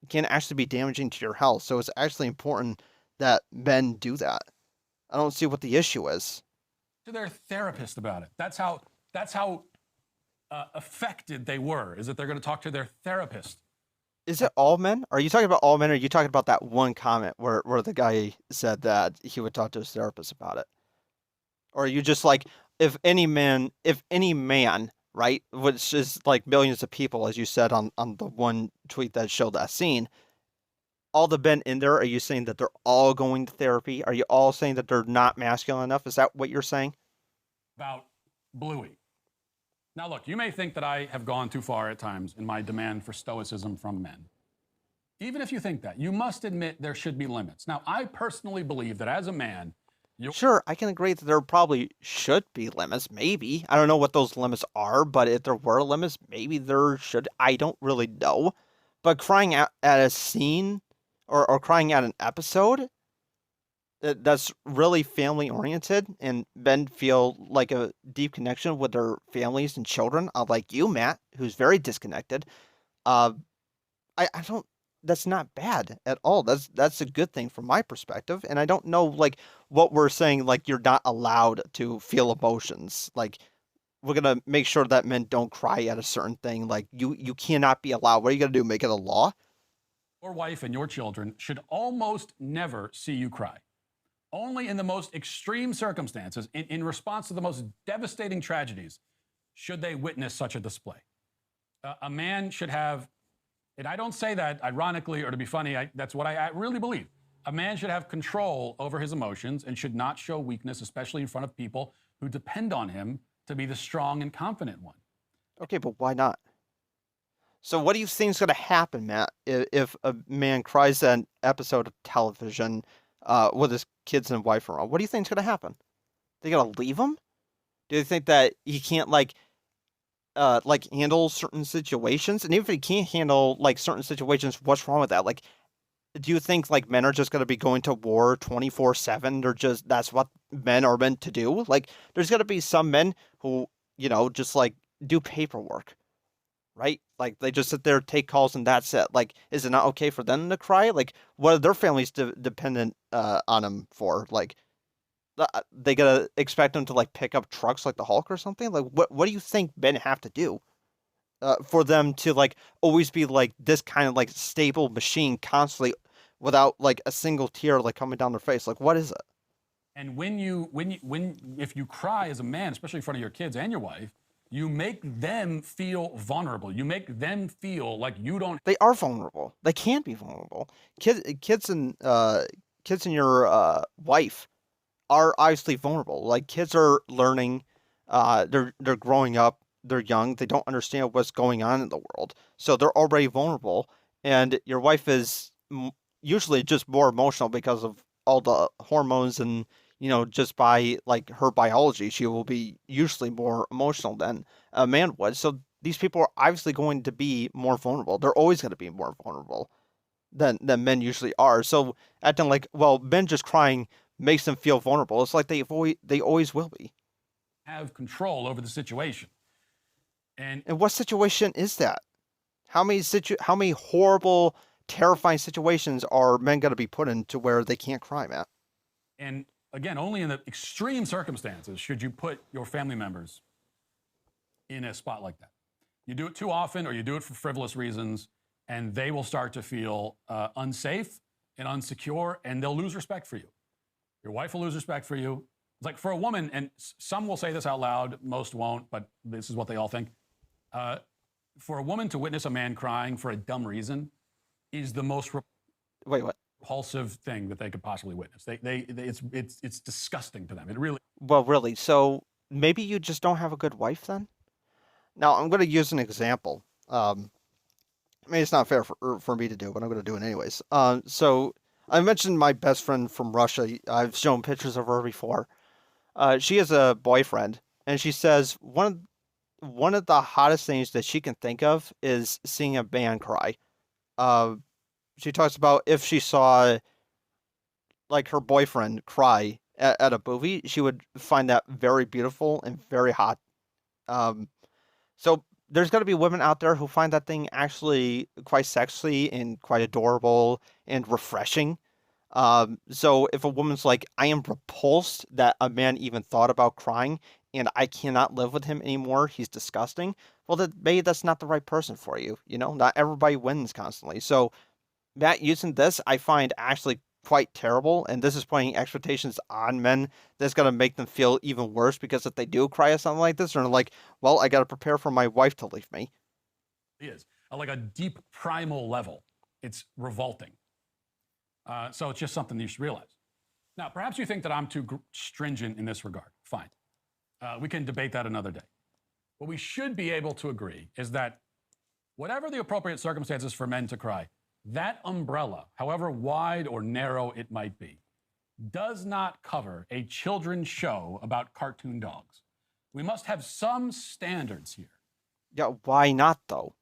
can actually be damaging to your health. So it's actually important that men do that. I don't see what the issue is.
To their therapist about it. That's how affected they were. Is that they're going to talk to their therapist.
Is it all men? Are you talking about all men, or are you talking about that one comment where the guy said that he would talk to his therapist about it? Or are you just like, if any man, right, which is like millions of people, as you said on the one tweet that showed that scene, all the men in there, are you saying that they're all going to therapy? Are you all saying that they're not masculine enough? Is that what you're saying?
About Bluey. Now, look, you may think that I have gone too far at times in my demand for stoicism from men. Even if you think that, you must admit there should be limits. Now, I personally believe that as a man,
Sure, I can agree that there probably should be limits. Maybe. I don't know what those limits are, but if there were limits, maybe there should. I don't really know. But crying out at a scene or crying at an episode that's really family oriented and men feel like a deep connection with their families and children, like you, Matt, who's very disconnected. Uh, I don't. That's not bad at all. That's a good thing from my perspective. And I don't know like what we're saying. Like you're not allowed to feel emotions. Like we're gonna make sure that men don't cry at a certain thing. Like you cannot be allowed. What are you gonna do? Make it a law?
your wife and your children should almost never see you cry. Only in the most extreme circumstances, in response to the most devastating tragedies, should they witness such a display. A man should have, and I don't say that ironically or to be funny, that's what I really believe. A man should have control over his emotions and should not show weakness, especially in front of people who depend on him to be the strong and confident one.
Okay, but why not? So what do you think is going to happen, Matt, if a man cries at an episode of television with his kids and wife around? What do you think is going to happen? They going to leave him? Do you think that he can't like handle certain situations? And even if he can't handle like certain situations, what's wrong with that? Like, do you think like men are just going to be going to war 24/7? They're just that's what men are meant to do? Like, there's going to be some men who just like do paperwork, right? Like they just sit there, take calls, and that's it. Like, is it not okay for them to cry? Like, what are their families dependent on them for? Like, they gotta expect them to like pick up trucks like the Hulk or something? Like, what do you think men have to do for them to like always be like this kind of like stable machine constantly without like a single tear like coming down their face? Like, what is it?
And if you cry as a man, especially in front of your kids and your wife, you make them feel vulnerable. You make them feel like you don't.
They are vulnerable. They can be vulnerable. Kids and your wife are obviously vulnerable. Like kids are learning, they're growing up, they're young, they don't understand what's going on in the world, so they're already vulnerable. And your wife is usually just more emotional because of all the hormones and just by like her biology, she will be usually more emotional than a man would. So these people are obviously going to be more vulnerable. They're always going to be more vulnerable than men usually are. So acting like, well, men just crying makes them feel vulnerable. It's like they always will be.
Have control over the situation.
And what situation is that? How many horrible, terrifying situations are men going to be put in to where they can't cry, Matt?
And again, only in the extreme circumstances should you put your family members in a spot like that. You do it too often or you do it for frivolous reasons, and they will start to feel unsafe and insecure, and they'll lose respect for you. Your wife will lose respect for you. It's like for a woman, and some will say this out loud, most won't, but this is what they all think. For a woman to witness a man crying for a dumb reason is the most
Wait, what?
repulsive thing that they could possibly witness. It's disgusting to them. It really.
Well, really. So maybe you just don't have a good wife then? Now, I'm going to use an example. I mean, it's not fair for me to do, but I'm going to do it anyways. So I mentioned my best friend from Russia. I've shown pictures of her before. She has a boyfriend, and she says one of the hottest things that she can think of is seeing a man cry. Uh, she talks about if she saw like her boyfriend cry at a movie, she would find that very beautiful and very hot. Um, so there's got to be women out there who find that thing actually quite sexy and quite adorable and refreshing. So if a woman's like, I am repulsed that a man even thought about crying and I cannot live with him anymore, he's disgusting. Well, then maybe that's not the right person for you. You know, not everybody wins constantly. So Matt using this, I find actually quite terrible, and this is putting expectations on men that's gonna make them feel even worse because if they do cry at something like this, they're like, well, I gotta prepare for my wife to leave me.
Is like a deep primal level. It's revolting. So it's just something you should realize. Now, perhaps you think that I'm too stringent in this regard. Fine. We can debate that another day. What we should be able to agree is that whatever the appropriate circumstances for men to cry, that umbrella, however wide or narrow it might be, does not cover a children's show about cartoon dogs. We must have some standards here.
Yeah, why not though?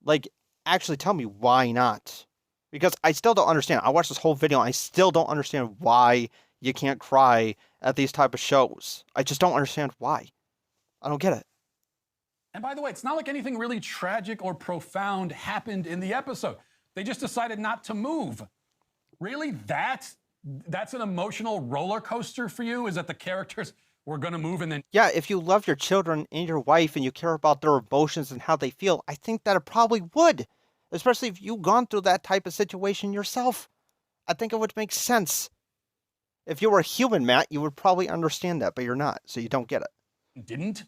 Like, actually tell me why not. Because I still don't understand. I watched this whole video and I still don't understand why you can't cry at these type of shows. I just don't understand why. I don't get it.
And by the way, it's not like anything really tragic or profound happened in the episode. They just decided not to move. Really? That's an emotional roller coaster for you? Is that the characters were going to move and then...
Yeah, if you love your children and your wife and you care about their emotions and how they feel, I think that it probably would. Especially if you've gone through that type of situation yourself. I think it would make sense. If you were a human, Matt, you would probably understand that, but you're not, so you don't get it.
Didn't?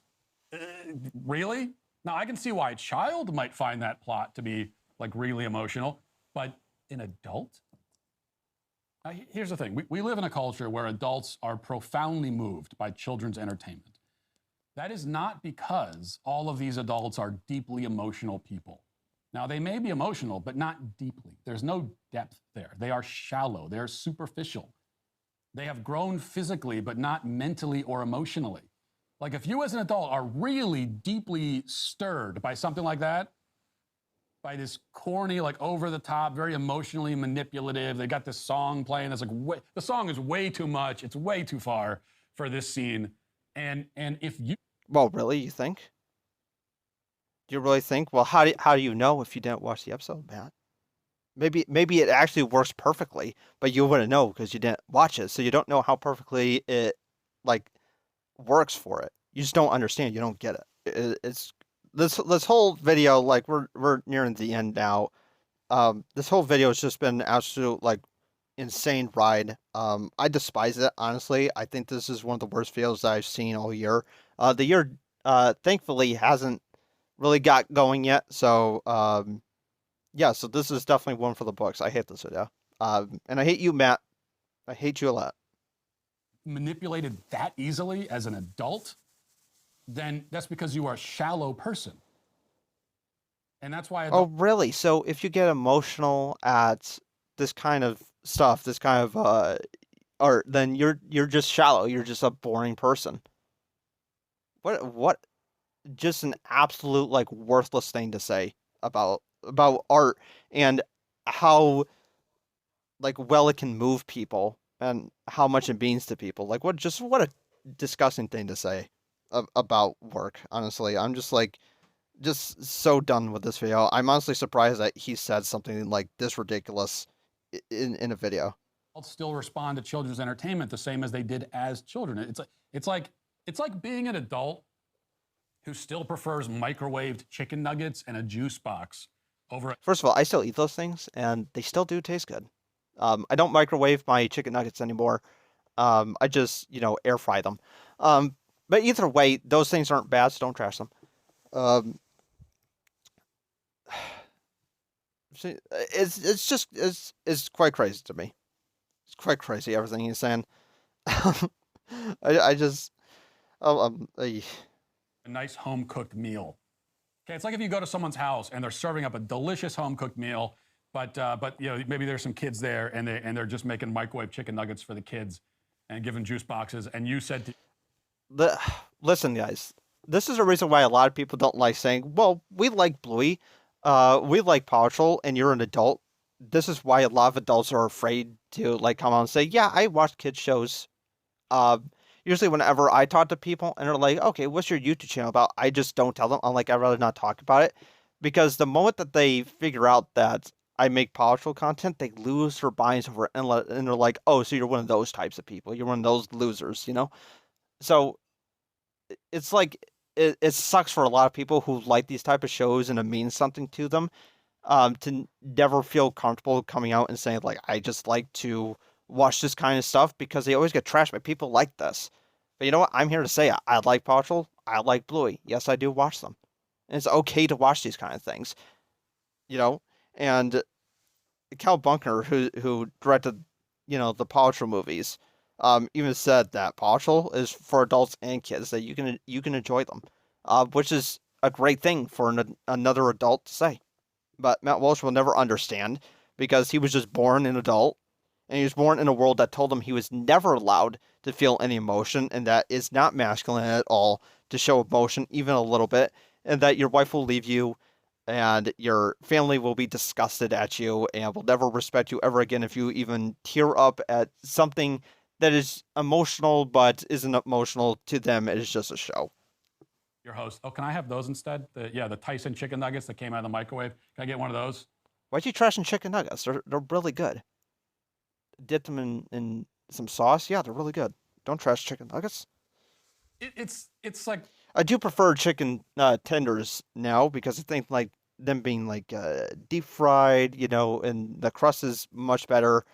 Really? Now, I can see why a child might find that plot to be, like, really emotional, but an adult? Here's the thing. We live in a culture where adults are profoundly moved by children's entertainment. That is not because all of these adults are deeply emotional people. Now, they may be emotional, but not deeply. There's no depth there. They are shallow. They're superficial. They have grown physically, but not mentally or emotionally. Like, if you as an adult are really deeply stirred by something like that, by this corny, like over the top, very emotionally manipulative, they got this song playing that's like, the song is way too much. It's way too far for this scene. And if you...
Well, really, you think? Do you really think? Well, how do you know if you didn't watch the episode, Matt? Maybe it actually works perfectly, but you wouldn't know because you didn't watch it, so you don't know how perfectly it like works for it. You just don't understand. You don't get it. It's this whole video, like we're nearing the end now. This whole video has just been absolute like insane ride. I despise it honestly. I think this is one of the worst videos that I've seen all year. The year thankfully hasn't really got going yet, so yeah, so this is definitely one for the books. I hate this video. And I hate you, Matt. I hate you a lot.
Manipulated that easily as an adult, then that's because you are a shallow person. And that's why...
Oh, really? So if you get emotional at this kind of stuff, this kind of art, then you're just shallow. You're just a boring person. What? Just an absolute like worthless thing to say about art and how like well it can move people and how much it means to people. Like what a disgusting thing to say about work. Honestly, I'm just like just so done with this video. I'm honestly surprised that he said something like this ridiculous in a video.
I'll still respond to children's entertainment the same as they did as children. It's like being an adult who still prefers microwaved chicken nuggets and a juice box over.
First of all, I still eat those things, and they still do taste good. I don't microwave my chicken nuggets anymore. I just, air fry them. But either way, those things aren't bad, so don't trash them. Um, it's quite crazy to me. It's quite crazy everything he's saying. I just
a nice home cooked meal. Okay, it's like if you go to someone's house and they're serving up a delicious home cooked meal, but maybe there's some kids there and they're just making microwave chicken nuggets for the kids and giving juice boxes, and you said
listen, guys. This is a reason why a lot of people don't like saying, "Well, we like Bluey, we like Parental, and you're an adult." This is why a lot of adults are afraid to come out and say, "Yeah, I watch kids shows." Uh, Usually, whenever I talk to people and they're like, "Okay, what's your YouTube channel about?" I just don't tell them. I'm like, I'd rather not talk about it because the moment that they figure out that I make powerful content, they lose their minds over it, and they're like, "Oh, so you're one of those types of people. You're one of those losers." So it's like it sucks for a lot of people who like these type of shows and it means something to them, to never feel comfortable coming out and saying like I just like to watch this kind of stuff because they always get trashed by people like this. But you know what? I'm here to say I like Patrol. I like Bluey. Yes, I do watch them. And it's okay to watch these kind of things. You know, and Cal Bunker, who directed, the Paw Patrol movies, even said that Paw Patrol is for adults and kids, that you can enjoy them, which is a great thing for another adult to say. But Matt Walsh will never understand because he was just born an adult, and he was born in a world that told him he was never allowed to feel any emotion, and that is not masculine at all to show emotion even a little bit, and that your wife will leave you and your family will be disgusted at you and will never respect you ever again if you even tear up at something that is emotional but isn't emotional to them. It is just a show.
your host, oh, can I have those instead? The Tyson chicken nuggets that came out of the microwave. Can I get one of those?
Why'd you trashing chicken nuggets? They're really good. Dip them in some sauce. Yeah, they're really good. Don't trash chicken nuggets.
It's like
I do prefer chicken tenders now because I think like them being like deep fried, and the crust is much better,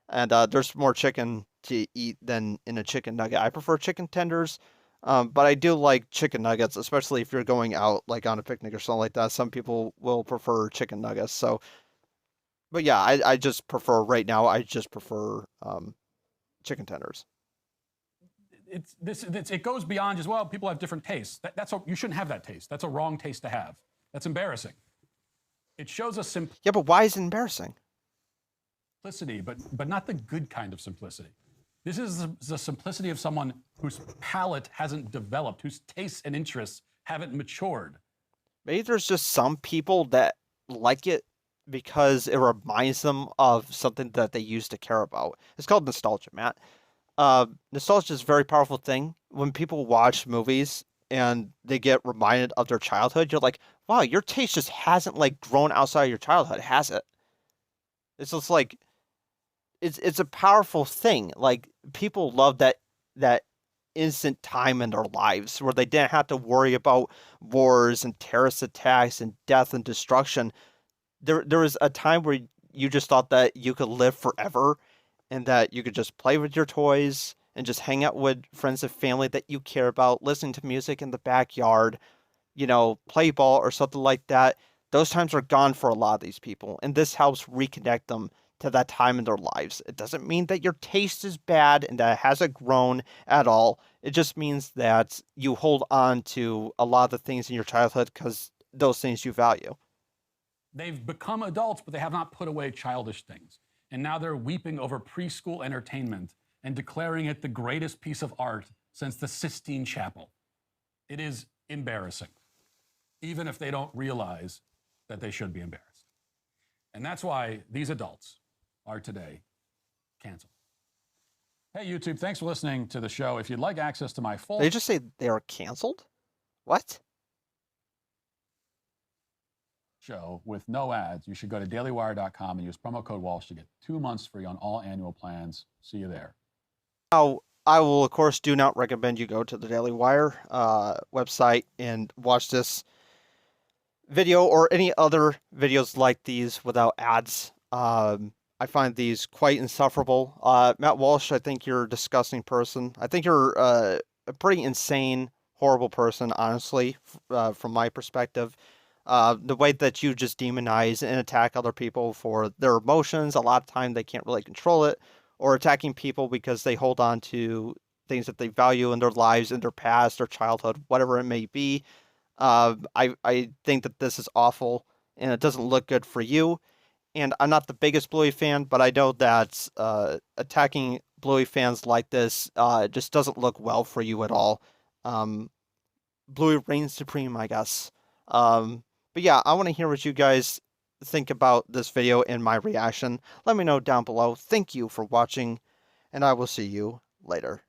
and there's more chicken to eat than in a chicken nugget. I prefer chicken tenders, but I do like chicken nuggets, especially if you're going out like on a picnic or something like that. Some people will prefer chicken nuggets. So, but yeah, I just prefer right now. I just prefer chicken tenders.
it goes beyond just, well, people have different tastes. You shouldn't have that taste. That's a wrong taste to have. That's embarrassing. It shows a
Yeah, but why is it embarrassing?
simplicity, but not the good kind of simplicity. This is the simplicity of someone whose palate hasn't developed, whose tastes and interests haven't matured.
Maybe there's just some people that like it because it reminds them of something that they used to care about. It's called nostalgia, Matt. Nostalgia is a very powerful thing. When people watch movies and they get reminded of their childhood, you're like, wow, your taste just hasn't like grown outside of your childhood, has it? It's just like it's a powerful thing. Like people love that instant time in their lives where they didn't have to worry about wars and terrorist attacks and death and destruction. There was a time where you just thought that you could live forever and that you could just play with your toys and just hang out with friends and family that you care about, listening to music in the backyard, play ball or something like that. Those times are gone for a lot of these people, and this helps reconnect them to that time in their lives. It doesn't mean that your taste is bad and that it hasn't grown at all. It just means that you hold on to a lot of the things in your childhood because those things you value.
They've become adults, but they have not put away childish things. And now they're weeping over preschool entertainment and declaring it the greatest piece of art since the Sistine Chapel. It is embarrassing, even if they don't realize that they should be embarrassed. And that's why these adults are today canceled. Hey, YouTube, thanks for listening to the show. If you'd like access to my full
They just say they are canceled? What?
show with no ads, you should go to dailywire.com and use promo code Walsh to get 2 months free on all annual plans. See you there.
Now, I will, of course, do not recommend you go to the Daily Wire website and watch this video or any other videos like these without ads. I find these quite insufferable. Matt Walsh, I think you're a disgusting person. I think you're a pretty insane, horrible person, honestly, from my perspective. The way that you just demonize and attack other people for their emotions, a lot of time they can't really control it, or attacking people because they hold on to things that they value in their lives, in their past, their childhood, whatever it may be. I think that this is awful and it doesn't look good for you. And I'm not the biggest Bluey fan, but I know that attacking Bluey fans like this just doesn't look well for you at all. Um, Bluey reigns supreme, I guess. But yeah, I want to hear what you guys think about this video and my reaction. Let me know down below. Thank you for watching, and I will see you later.